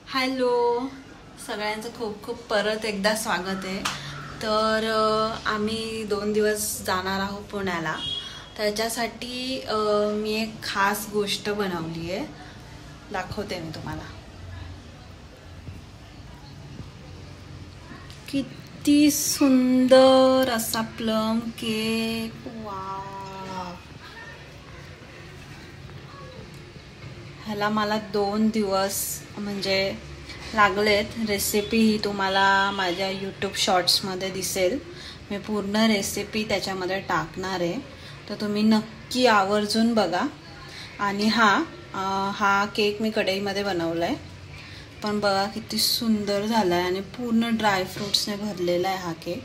Hello सगळ्यांचं खूप खूप परत एकदा स्वागत आहे। तर आम्ही 2 दिवस जाणार आहोत पुण्याला। त्याच्यासाठी मी एक खास गोष्ट बनवली आहे, दाखवते मी तुम्हाला। किती सुंदर असा प्लम केक, वाव। ह्याला मला 2 दिवस म्हणजे लागलेत। रेसिपी ही तुम्हाला माझ्या यूट्यूब शॉर्ट्समध्ये दिसेल। मी पूर्ण रेसिपी त्याच्यामध्ये टाकणार आहे, तर तुम्ही नक्की आवर्जून बघा। आणि हा केक मी कढईमध्ये बनवलाय, पण बघा किती सुंदर झालाय आणि पूर्ण ड्रायफ्रुट्सने भरलेला आहे हा केक।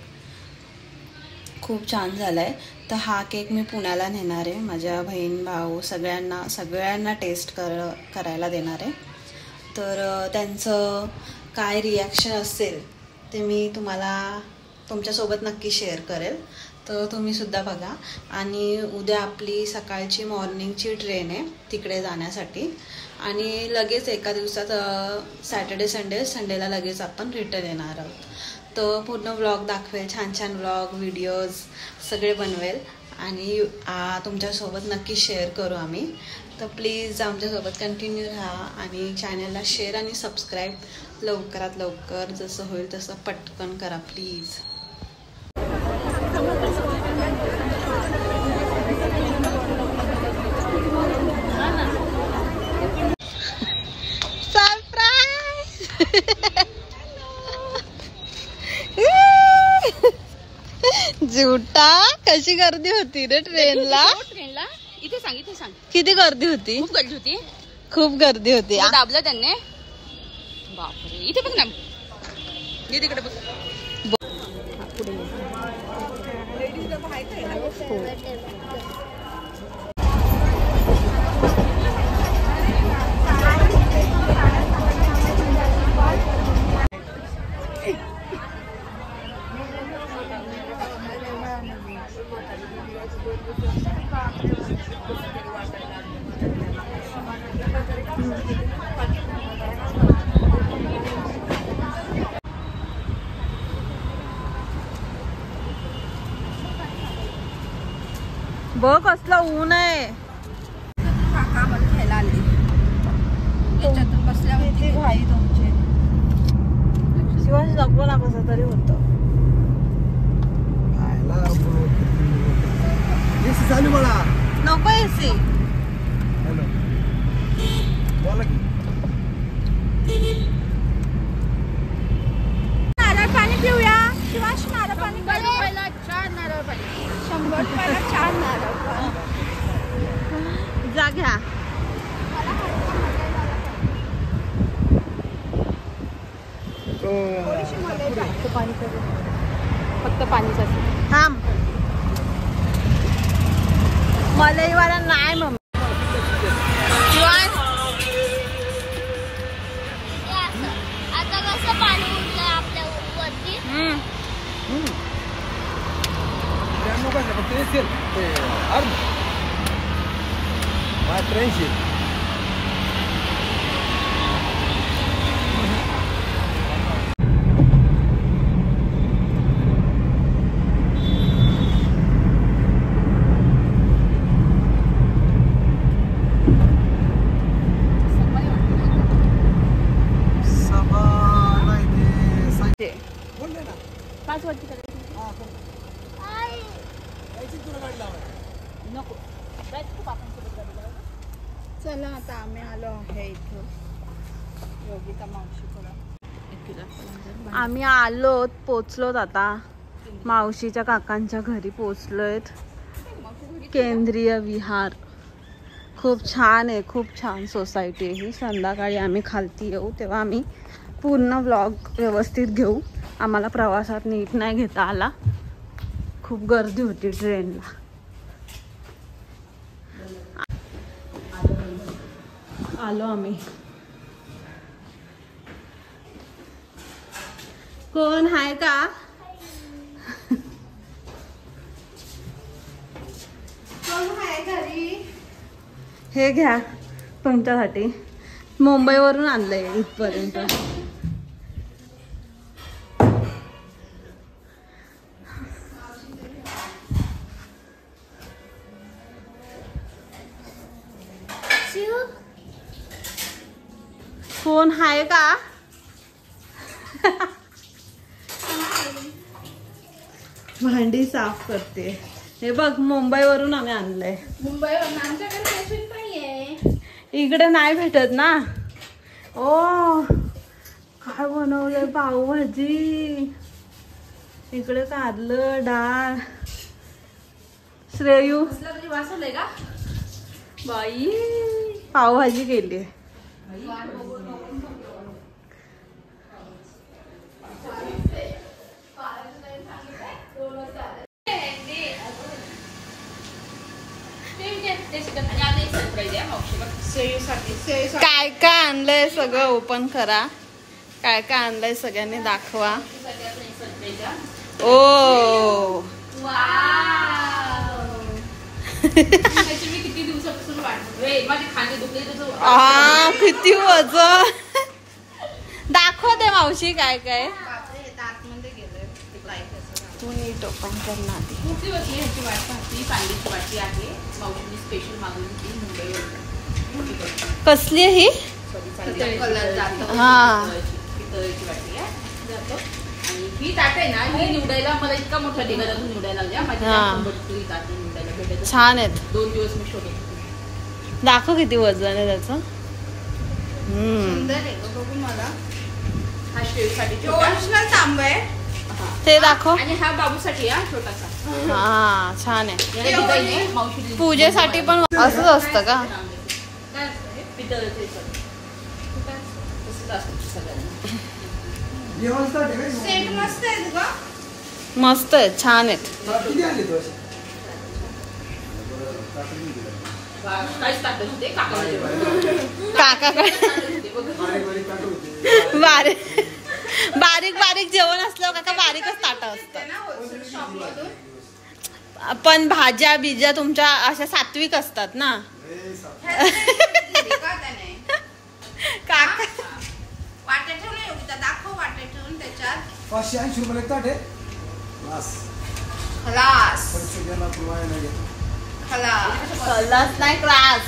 खूप छान झालाय। तर हा केक मी पुण्याला नेणार आहे, माझ्या बहीण भाऊ सगळ्यांना टेस्ट करायला देणार आहे। तर त्यांचं काय रिॲक्शन असेल ते मी तुमच्यासोबत नक्की शेअर करेल। तर तुम्ही सुद्धा बघा। आणि उद्या आपली सकाळची मॉर्निंगची ट्रेन आहे तिकडे जाण्यासाठी, आणि लगेच एका दिवसात सॅटर्डे संडेला लगेच आपण रिटर्न येणार आहोत। तर पूर्ण व्लॉग दाखवेल, छान छान व्लॉग व्हिडिओज सगळे बनवेल आणि तुमच्यासोबत नक्की शेअर करू आम्ही। तर प्लीज आमच्यासोबत कंटिन्यू राहा आणि चॅनलला शेअर आणि सबस्क्राईब लवकरात लवकर जसं होईल तसं पटकन करा प्लीज। झुटा कशी गर्दी होती रे ट्रेनला? इथे सांग किती गर्दी होती? खूप गर्दी होती। दाबलं त्यांनी, बापरे। इथे बघ ना, तिकडे बघ। बघ कसला ऊन आहे। काका मला घ्यायला आले, याच्यातून बसल्यावरती घाई तुमची। शिवाजी जगलो ना कसं तरी होतं। नको एसी। नारळ पाणी पिऊया शिवाश। नारळ पाणी 4 नारळ पाणी, 100 रुपयाला 4 नारळ पाणी। जा घ्या। फक्त पाणीच असेल। थांब, मलईवाला नाही मम्मी। आता कसं पाणी उडलंय आपल्या वरती। चला आता आम्ही आलो आहे इथं योगिता मावशीकडे। आम्ही आलोत, पोचलोत आता मावशीच्या काकांच्या घरी पोचलोयत। केंद्रीय विहार खूप छान आहे, खूप छान सोसायटी आहे ही। संध्याकाळी आम्ही खालती येऊ तेव्हा आम्ही पूर्ण व्लॉग व्यवस्थित घेऊ। आम्हाला प्रवासात नीट नाही घेता आला, खूप गर्दी होती ट्रेनला। आलो आम्ही। कोण आहे का? कोण आहे घरी? हे घ्या तुमच्यासाठी। मुंबईवरून आणलंय इथपर्यंत. फोन आहे का? भांडी साफ करते. हे बघ मुंबईवरून आम्ही आणलंय. मुंबईवरून आमच्याकडे स्टेशन पण आहे. इकडे नाही भेटत ना. ओ काय बनवलंय पावभाजी. इकडे कारलं डाळ. श्रेयू वाचवलंय का बाई पावभाजी केली. काय काय आणलंय सगळं ओपन करा. काय काय आणलंय सगळ्यांनी दाखवा. ओ किती दिवसापासून हा किती वजन. दाखवते मावशी काय काय. तू नीट ओपन कर ना आधी. ह्याची वाट पाहती. कांद्याची वाटी आहे. मावशीने स्पेशल मागवली ती मुंबईवरून. कसली आहे ही? हा पितळेची वाटी आहे. आणि ही ताट आहे ना ही निवडायला मला इतका मोठा ढिगाऱ्यातून निवडायला लागल्या. माझी ताट निवडायला भेटत. छान आहेत. 2 दिवस मी शोधत. दाखव किती वजन आहे त्याचं. सुंदर आहे बघू मला. हा श्रेयूसाठी तांब आहे ते दाखव. आणि हा बाबूसाठी हा छोटासा. हा छान आहे. पूजेसाठी पण असंच असतं का? मस्त आहेत छान आहेत. काकाकडे बारीक बारीक जेवण असल्यावर काका बारीकच ताट असतं. पण भाज्या बिज्या तुमच्या अशा सात्विक असतात ना. काका वाटे ठेवून दाखव. वाटे ठेवून त्याच्यात 580 रुपये ताट आहे. खलास नाही क्लास.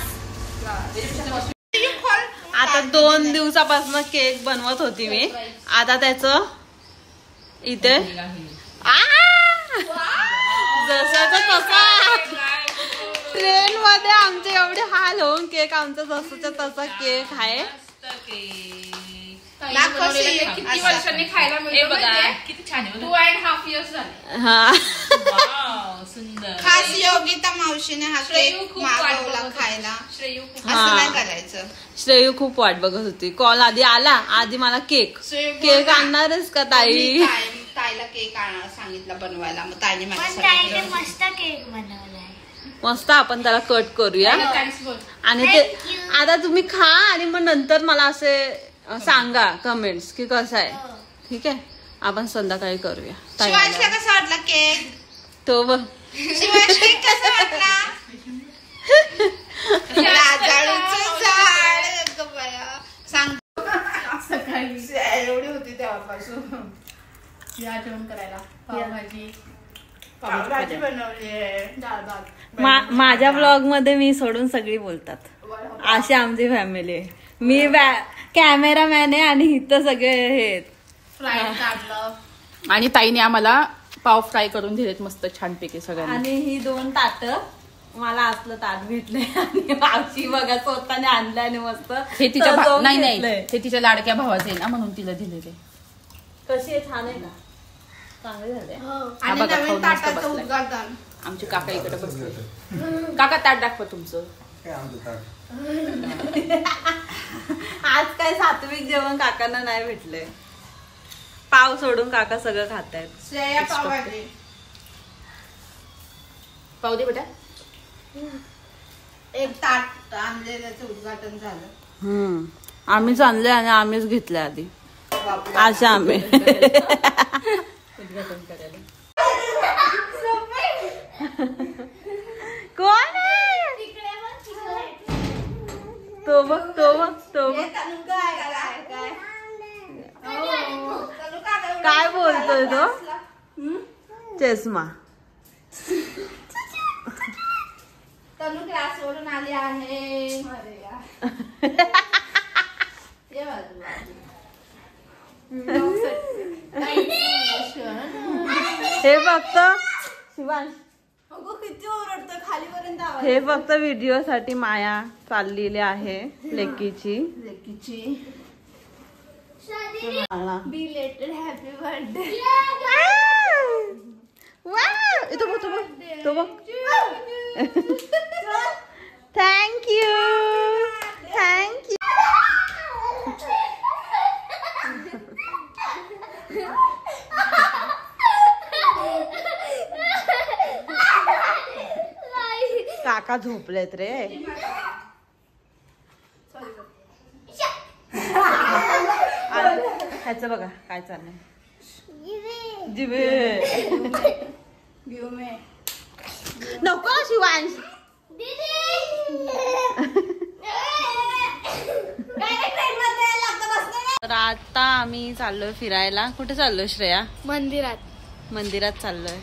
आता 2 दिवसापासून केक बनवत होती मी. आता त्याचं इथे जसं तसा ट्रेन मध्ये आमचे एवढे हाल होऊन केक आमचा जसंच्या तसा केक आहे. किती वर्षांनी खायला मिळतो. किती छान आहे. 2.5 years झाले. हा सुंदर. खास योगिता मावशीने हा केक मागवला खायला. असं नाही करायचं. श्रेयू खूप वाट बघत होती. कॉल आधी आला. आधी मला केक आणणारच का ताई. ताईला केक सांगितला बनवायला. मग ताईने माझ्यासाठी मस्त केक बनवलाय. मस्त. आपण त्याला कट करूया. आणि ते आता तुम्ही खा आणि मग नंतर मला असे सांगा कमेंट्स की कसं आहे. ठीक आहे. आपण संध्याकाळी करूया. शिवायला कसा वाटला केक. तो बघ शिवायला केक कसा वाटला. सांग. सकाळी एवढी होती तेव्हापासून जेवण करायला. पावभाजी बनवली आहे. डाळ भात. माझ्या ब्लॉग मध्ये मी सोडून सगळी बोलतात. अशी आमची फॅमिली आहे. मी कॅमेरामॅन आहे आणि इथं सगळे हे फ्राय काढलं. आणि ताईने आम्हाला पाव फ्राय करून दिलेत मस्त छानपैकी सगळ्यांना. आणि ही 2 ताट मला असलं ताट भेटलंय. आणि मावशी बघा स्वतःने आणलं आणि मस्त हे तिच्या नाही ते तिच्या लाडक्या भावाचे आहे ना म्हणून तिला दिलेले. कशी आहे. छान आहे का. चांगले झाले. आणि नवीन ताटाचं उद्घाटन. आमचे काका इकडे बसले. काका ताट दाखवा तुमचं. आज काय सात्विक जेवण काकांना नाही भेटलंय. पाव सोडून काका सगळं खातायत. श्रेया पावभाजी. पाव दे बेटा. एक ताट आणले त्याचं उद्घाटन झालं. आम्हीच आणले आणि आम्हीच घेतले आधी. अशा आम्ही उद्घाटन करायला. कोण आहे तिकडे तो. तो बघ तो बघ तो बघ काय बोलतोय तो चष्मा तनु क्लासवरून आली आहे हे फक्त शिवांश किती ओरडतं खालीपर्यंत आवाज हे फक्त व्हिडिओ साठी माया चाललेली आहे लेकीची बिलेटेड हॅपी बर्थडे तो बघ तो बघ थँक्यू काका झोपलेत रे ह्याचं बघा काय चाललंय जिवे नको शिवांश तर आता आम्ही चाललोय फिरायला. कुठे चाललोय श्रेया? मंदिरात चाललोय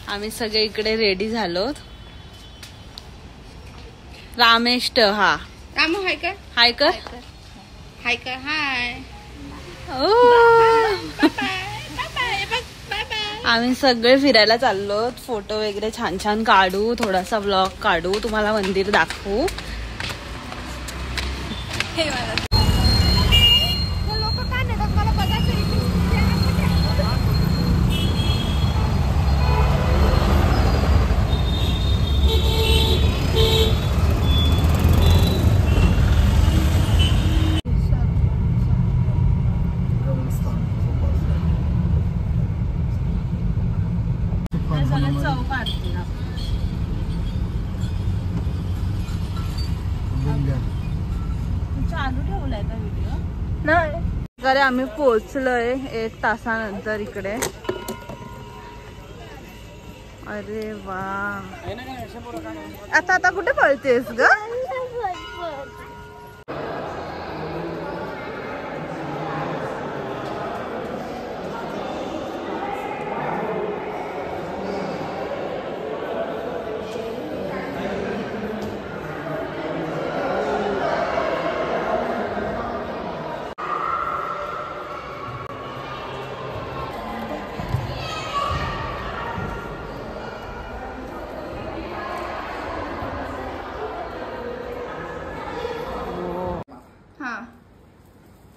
आम्ही सगळे इकडे रेडी झालो. रामेष्ट हा रामू हाय का हाय कर हाय का हाय आम्ही सगळे फिरायला चाललो. फोटो वगैरे छान छान काढू थोडासा व्लॉग काढू तुम्हाला मंदिर दाखवू. चालू ठेवलाय का व्हिडिओ? नाही. अरे आम्ही पोहोचलोय 1 तासानंतर इकडे. अरे वा आता कुठे पळतेस ग?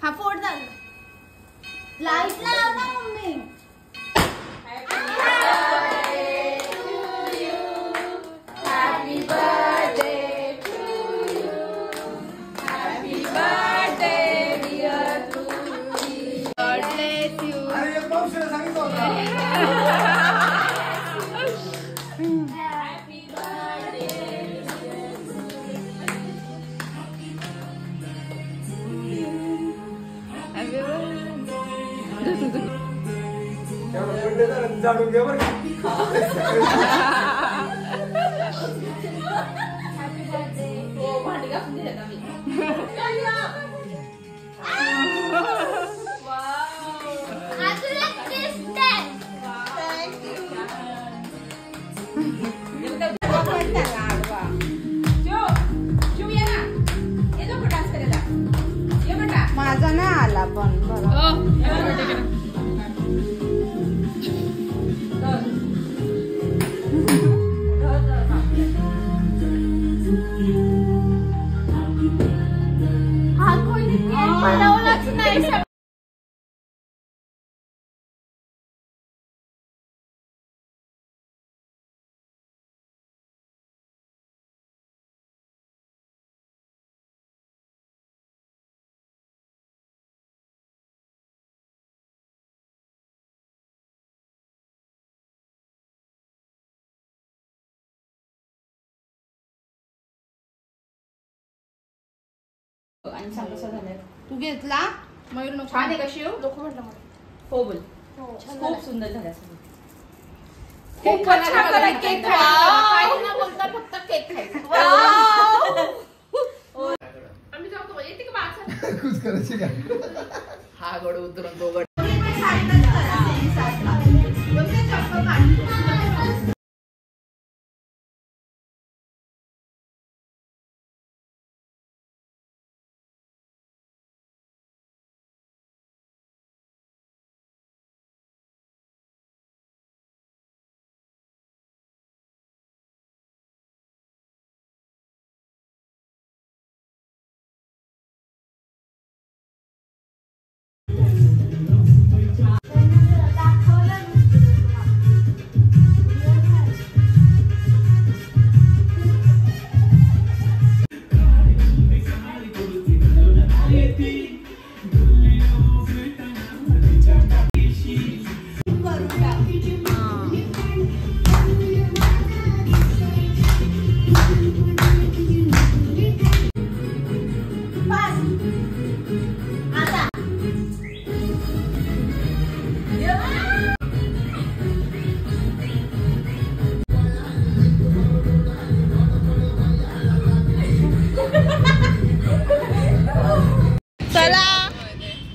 हा फोड झाला लाईट लाव ना मम्मी. जाणून घ्या बरं भांडी घासून दिलेत आम्ही. माझा नाही आला पण बनवलंच नाही. आणि सांग कसं झालंय. तू घेतला मयूर छान आहे कशी हो नको म्हटलं मला. हो बोल खूप सुंदर झालं सगळं. केक खायचा केक खायचा फक्त केक खायचा. आम्ही जाऊ खुश करायची काय हा गड उतरून तो गड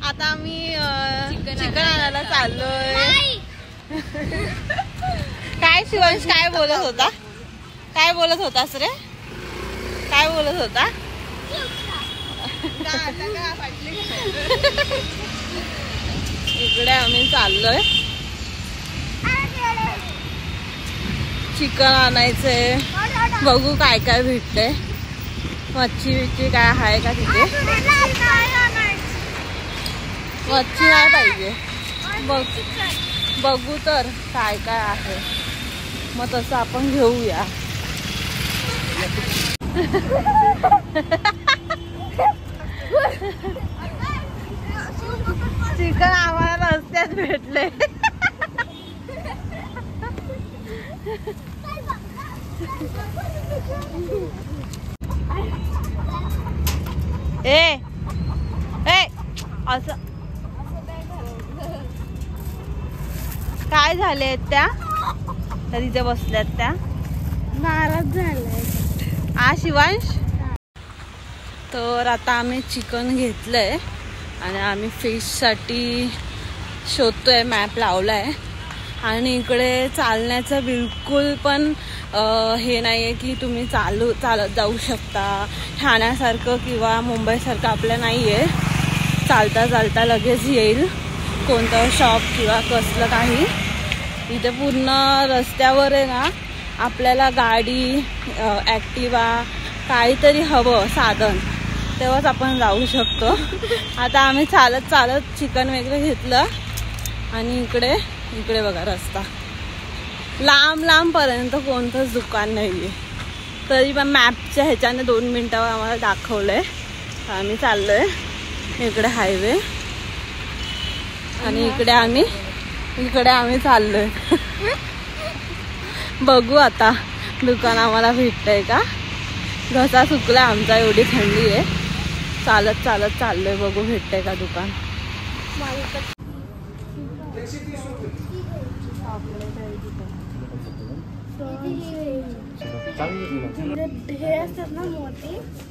आता आम्ही चिकन आणायला चाललोय. काय शिवांश काय बोलत होता? काय बोलत होतास रे? काय बोलत होता? इकडे आम्ही चाललोय चिकन आणायचंय. बघू काय काय भेटतंय. मच्छी बिच्छी काय आहे का तिथे? मच्छी नाही पाहिजे. बघू तर काय काय आहे मग तसं आपण घेऊया. चिकन आम्हाला रस्त्यात भेटले. ए असं काय झाले त्या तिथे बसल्यात त्या नाराज झालाय. शिवांश. तर आता आम्ही चिकन घेतलंय आणि आम्ही फिशसाठी शोधतोय. मॅप लावलाय आणि इकडे चालण्याचं बिलकुल पण हे नाही आहे की तुम्ही चालत जाऊ शकता. ठाण्यासारखं किंवा मुंबईसारखं आपलं नाही आहे चालता चालता लगेच येईल कोणतं शॉप किंवा कसलं काही. इथे पूर्ण रस्त्यावर आहे ना आपल्याला गाडी ॲक्टिवा काहीतरी हवं साधन तेव्हाच आपण जाऊ शकतो. आता आम्ही चालत चालत चिकन वगैरे घेतलं आणि इकडे बघा रस्ता लांबपर्यंत कोणतंच दुकान नाही आहे. तरी पण मॅपच्या ह्याच्याने 2 मिनिटावर आम्हाला दाखवलंय. आम्ही चाललोय इकडे हायवे आणि इकडे आम्ही चाललोय. बघू आता दुकान आम्हाला भेटतंय का. घसा सुकला आमचा एवढी थंडी आहे. चालत चाललोय. बघू भेटतंय का दुकान. हे असतात ना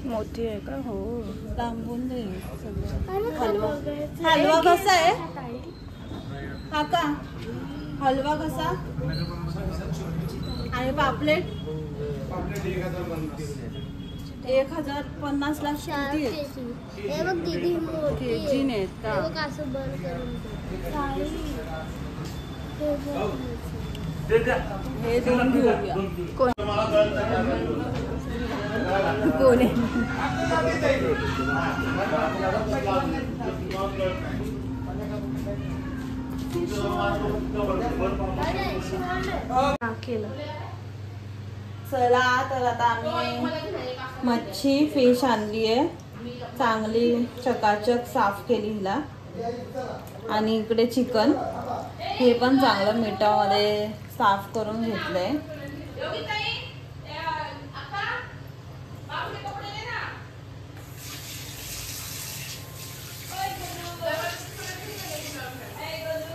मोठी आहे का. हो लांबून दे. हलवा कसा आहे हा का. हलवा कसा आणि पापलेट 1050 ला केजी नेत का. हे 2 घेऊया. कोण आहे चला. तर आता आम्ही मच्छी फिश आणली आहे. चांगली चकाचक साफ केली हिला. आणि इकडे चिकन हे पण चांगलं मिठामध्ये साफ करून घेतलंय.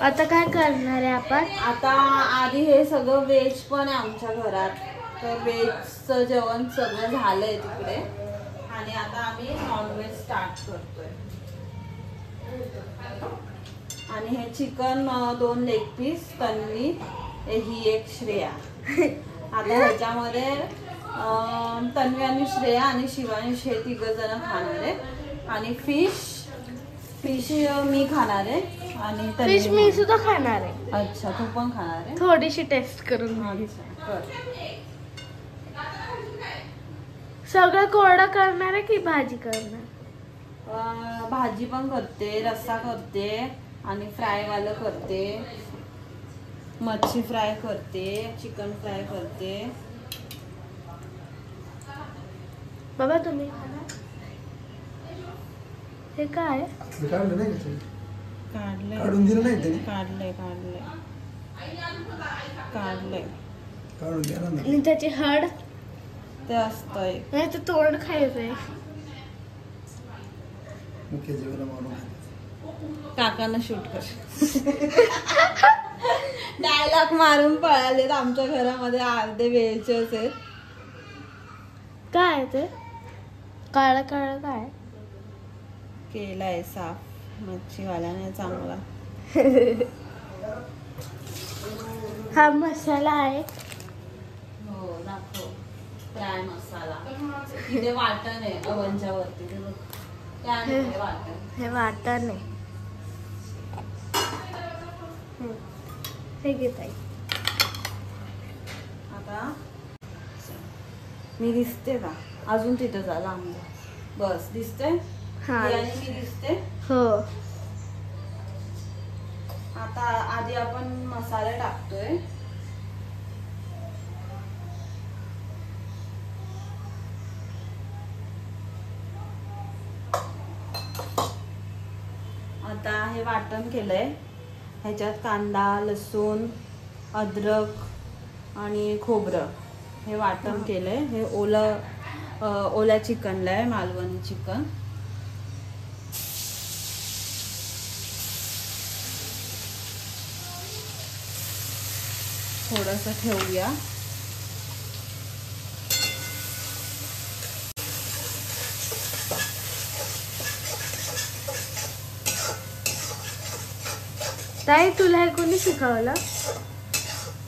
आता काय करणार आहे आपण. आता आधी हे सगळं व्हेज पण आहे आमच्या घरात. तर व्हेजचं जेवण सगळं झालंय तिकडे आणि आता आम्ही नॉनव्हेज स्टार्ट करतोय. आणि हे चिकन 2 लेग पीस तन्वी, ही एक श्रेया. आता ह्याच्यामध्ये तन्वी आणि श्रेया आणि शिवांश हे 3 जण खाणार आहे. आणि फिश मी खाणार आहे आणि फिश मी सुद्धा खाणार आहे. अच्छा, तू पण खाणार आहे? थोडीशी टेस्ट करून. अच्छा, कर. सगळं कोरडं करणार आहे की भाजी करणार? भाजी पण करते, रस्सा करते आणि फ्राय वालं करते, मच्छी फ्राय करते, चिकन फ्राय करते. बाबा तुम्ही खाणार? हे काय? काढलं नाही का तुम्ही? काढलंय काढून दिलं नाही त्याने? काढलंय काढून द्या ना. आणि त्याची हड ते असतंय. नाही तर तोंड खायचंय. मुख्य जीवाला मारून काकांना शूट कर. डायलॉग मारून पळालेत. आमच्या घरामध्ये अर्धे वेळचेच आहेत. काय ते काळं काळं काय? केलाय साफ मच्छीवाल्याने चांगला. हा मसाला आहे. हो, दाखव. फ्राय मसाला. इथे वाटण आहे ओव्हनच्या वरती. त्याने वाटण. हे वाटण आहे. हे घेत आहे. आता मी दिसते का? अजून तिथं जा लांब. बस दिसते. हा. आणि मी दिसते. हो. आता आधी आपण मसाले टाकतोय. आता हे वाटण केलंय. ह्याच्यात कांदा, लसूण, अद्रक आणि खोबरं हे वाटण केलंय. हे ओल्या चिकनला आहे, मालवणी चिकन. थोडंसं ठेवूया. ताई तुला हे कोणी शिकवलं?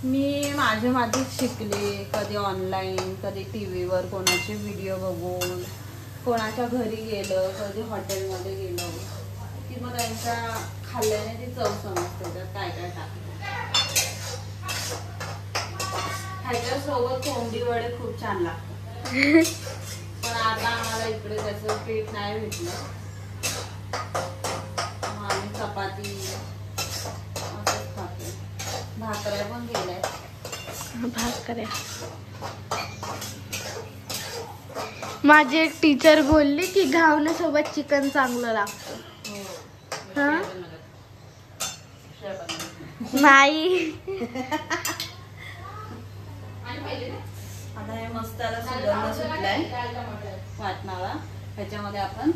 मी माझीच शिकले. कधी ऑनलाईन, कधी टीव्हीवर कोणाचे व्हिडिओ बघून, कोणाच्या घरी गेलं, कधी हॉटेलमध्ये गेलो की मग त्यांच्या खाल्ल्याने ती चव समजते त्यात काय काय टाकतं. ह्याच्यासोबत कोंबडी वडे खूप छान लागतात. पण आता आम्हाला इकडे त्याचं पीठ नाही भेटलं. मग आम्ही चपाती असंच खातो. भाकऱ्या पण केल्यात. भाकऱ्या. माझी एक टीचर बोलली की घावण्यासोबत चिकन चांगलं लागतं. हा? नाही. आता हे मसाला सुगंध सुटलाय वाटणाला. ह्याच्यामध्ये आपण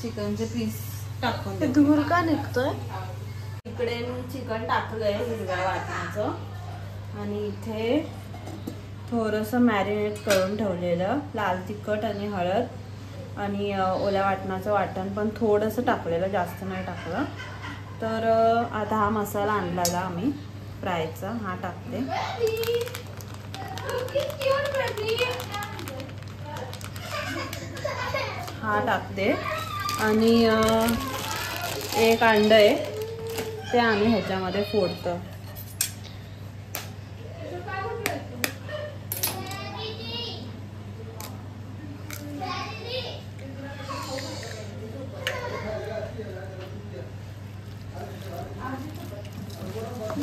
चिकनचे पीस टाकून ते देऊ. धूर का निघतोय? इकडे मी चिकन टाकलंय हिरव्या वाटणाचं. आणि इथे थोडंसं मॅरिनेट करून ठेवलेलं लाल तिखट आणि हळद आणि ओल्या वाटणाचं वाटण पण थोडंसं टाकलेलं, जास्त नाही टाकलं. तर आता हा मसाला आणलेला आम्ही फ्रायचा हा टाकते. हा टाकते. आणि एक अंड आहे ते आम्ही ह्याच्यामध्ये फोडतो.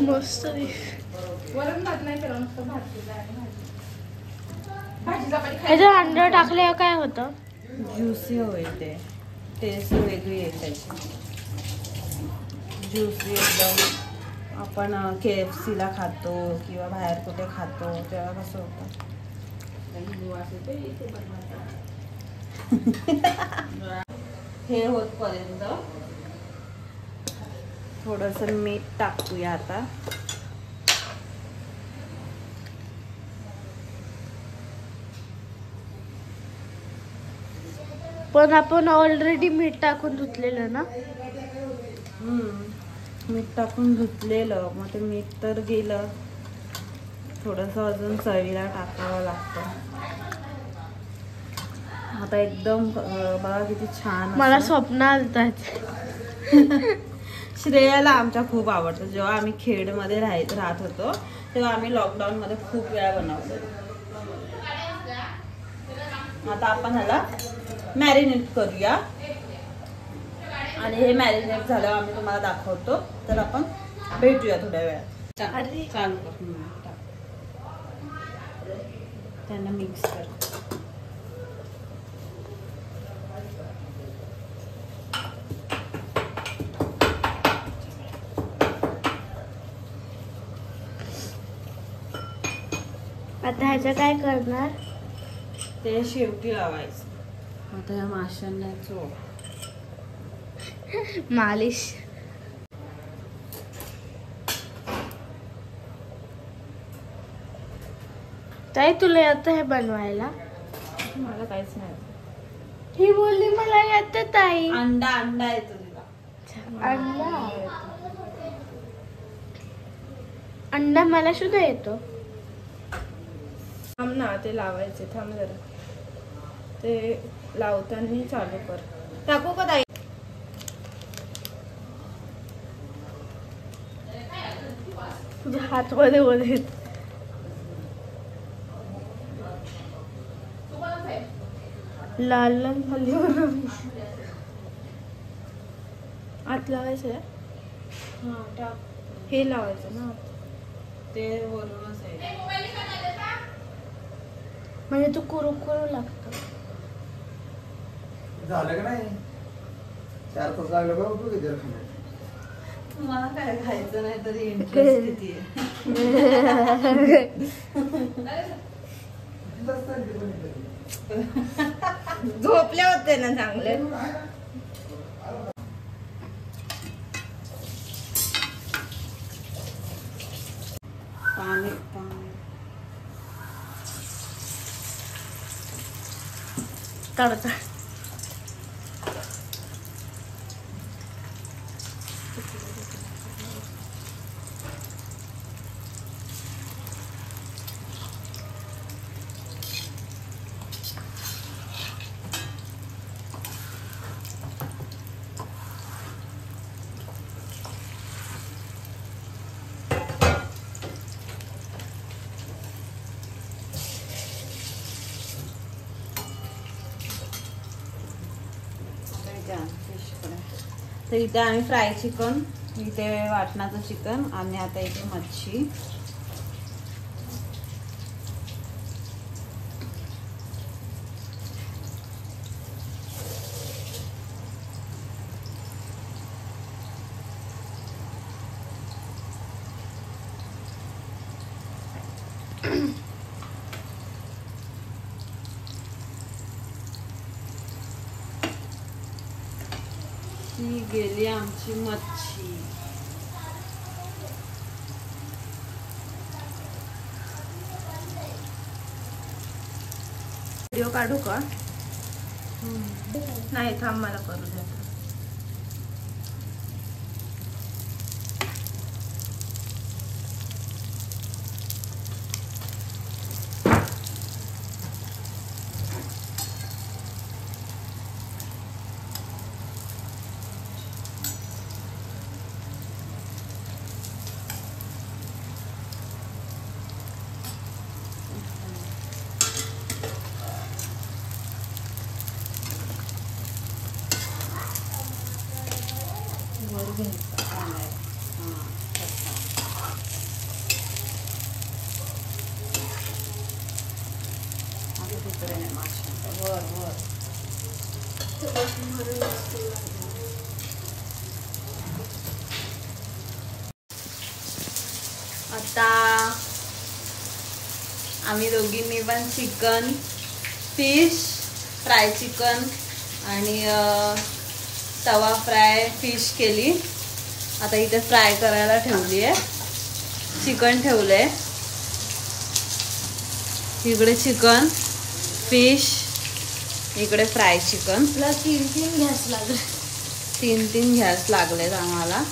मस्त. वरण भात नाही केलं, नुसतं भात केलं आणि भाजी चपाती ह्याच्यात अंड टाकल्यावर काय होतं? ज्युसी होईल ते. टेस्ट वेगळी आहे त्याची. ज्युसी एकदम. आपण KFCला खातो किंवा बाहेर कुठे खातो तेव्हा कसं होतं. हे होतपर्यंत थोडंसं मीठ टाकूया आता. पण आपण ऑलरेडी मीठ टाकून धुतलेलं ना. मीठ टाकून धुतलेलं, मग ते मीठ तर गेलं, थोडंसं अजून चवीला टाकावं लागतं. आता एकदम बघा किती छान. मला स्वप्न आलतात. श्रेयाला आमच्या खूप आवडतं. जेव्हा आम्ही खेडमध्ये राहत होतो तेव्हा आम्ही लॉकडाऊनमध्ये खूप वेळा बनवतो. आता आपण ह्याला मॅरिनेट करूया आणि हे मॅरिनेट झाल्यावर आम्ही तुम्हाला दाखवतो. तर आपण भेटूया थोड्या वेळात. चालू कर, त्यांना मिक्स कर. आता ह्याचं काय करणार? ते शेवटी लावायचं. आता या माशांना चोळ. मालिश. ताई तुला येतं हे बनवायला? मला काहीच नाही. ही बोलली मला येतं ताई. अंडा येतो तिला. अंडा मला सुद्धा येतो. थांब ना, ते लावायचे. थांब जरा, ते लावताना चालू कर. टाकू का ताई? तुझ्या हातमध्ये मध्ये लाल लाल झाली. आत लावायचं. हा टाक. हे लावायचं ना. ते वरूनच आहे. म्हणजे तू कुरू लागतो. झालं का नाही? 4 तास लागले बघ तू किती खाणार. तुम्हाला काय खायचं नाही तरी इंटरेस्ट किती आहे. झोपले होते ना चांगले. पाणी तडका. तर इथे आम्ही फ्राय चिकन, इथे वाटणाचं चिकन आणि आता इथे मच्छी. ही गेली आमची मच्छी. व्हिडिओ काढू का? नाही, थांब, मला करू द्या. वर घ्यायचा कांदा. आता तिकडे नाही माशांचा. वर वर आता आम्ही दोघींनी पण चिकन, फिश फ्राय चिकन आणि तवा फ्राय फिश केली. आता इथे फ्राय करायला ठेवली आहे. चिकन ठेवलंय इकडे, चिकन फिश इकडे फ्राय चिकन. तुला 3 गॅस लागले. 3 गॅस लागलेत आम्हाला.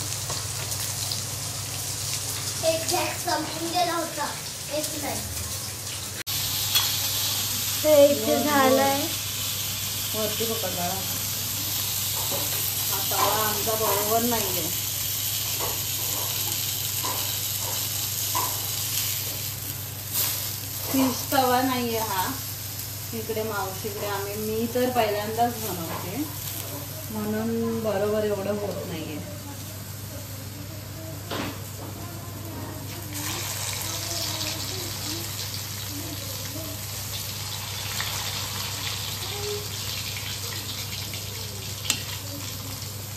एक गॅस संपून गेला होता. एक नाही. ते इथे झालंय. वरती पकड बाळा. हा तवा आमचा बरोबर नाहीये. फिश तवा नाहीये हा. इकडे मावशीकडे मी तर पहिल्यांदाच बनवते म्हणून बरोबर एवढं होत नाहीये.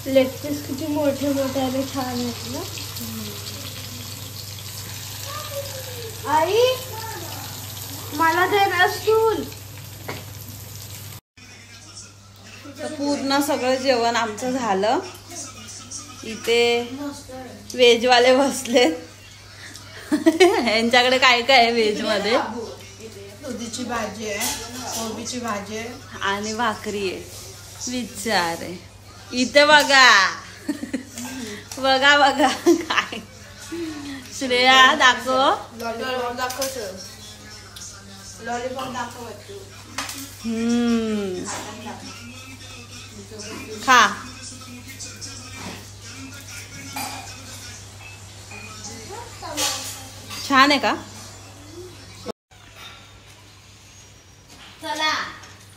लेग पीस किती मोठे मोठे आणि छान आहेत ना. आई मला दे ना स्टूल. पूर्ण सगळं जेवण आमचं झालं. इथे व्हेजवाले बसलेत. यांच्याकडे काय काय आहे व्हेज मध्ये? दुधीची भाजी आहे, कोबीची भाजी आहे आणि भाकरी आहे. विचार आहे इथे बघा. बघा बघा काय. श्रेया दाखव. लॉलीपॉप दाखवतो. लॉलीपॉप दाखव. खा. छान आहे का? चला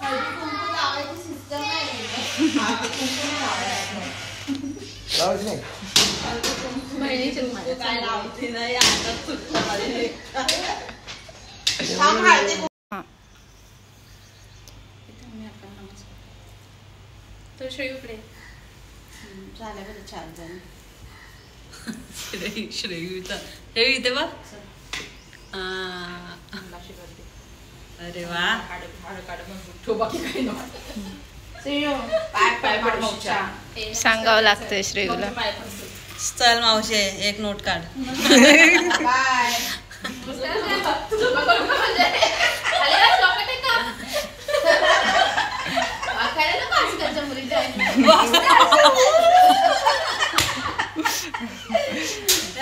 लावायची सिस्टम लावायची नाही. काय लावते नाही आता तर श्रेयूकडे झालं बरं 4 जण. श्रेयूचा हे इथे बघ. अरे वा. सांगावं लागतंय श्रेयूला. चल मावशे एक नोट काढ. बाय.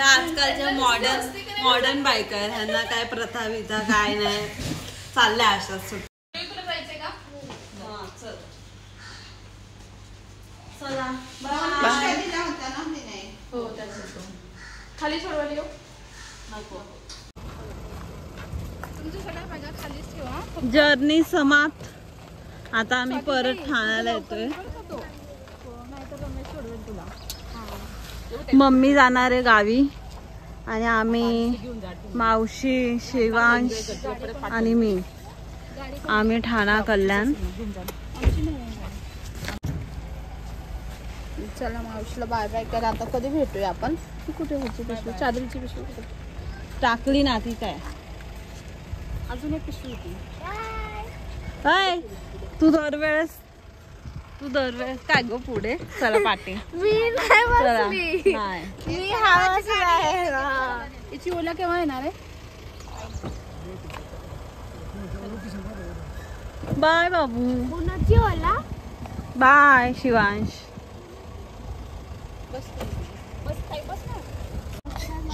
आजकालच्या मॉडर्न बायकर ह्यांना काय प्रथा विधा काय नाही चालल्या अशाच सुट. चला बाय. दिला होता ना मी नाही. हो त्याच खाली सोडवायला येऊ. तुमच्या सगळ्या भाज्या खालीच ठेवा. जर्नी समाप्त. आता आम्ही परत ठाण्याला येतोय. मम्मी जाणार आहे गावी आणि आम्ही मावशी शिवांश आणि मी आम्ही ठाणा कल्याण. चला मावशीला बाय बाय करा. आता कधी भेटूया आपण? कुठे होती पिशवी? चादरीची पिशवी टाकली ना ती काय? अजून एक पिशवी होती. हाय तू दरवेळेस काय गो पुढे. चला पाठी. मी नाही चला बसली. नाही. मी हवाच आहे ना. याची ओला केव्हा येणार आहे? बाय बाबू. कुणाची ओला? बाय शिवांश.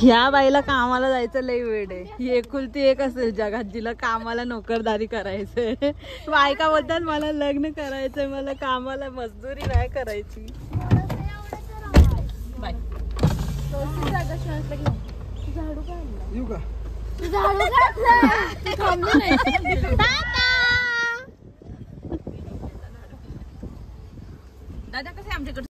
ह्या बाईला कामाला जायचं लई वेळ आहे. ही एकुलती एक असेल जगात जिला कामाला नोकरदारी करायचंय. बायका बोलतात मला लग्न करायचंय, मला कामाला मजदुरी नाही करायची. बाय. येऊ का? झाडू घातलं. दादा कसे आमच्याकडे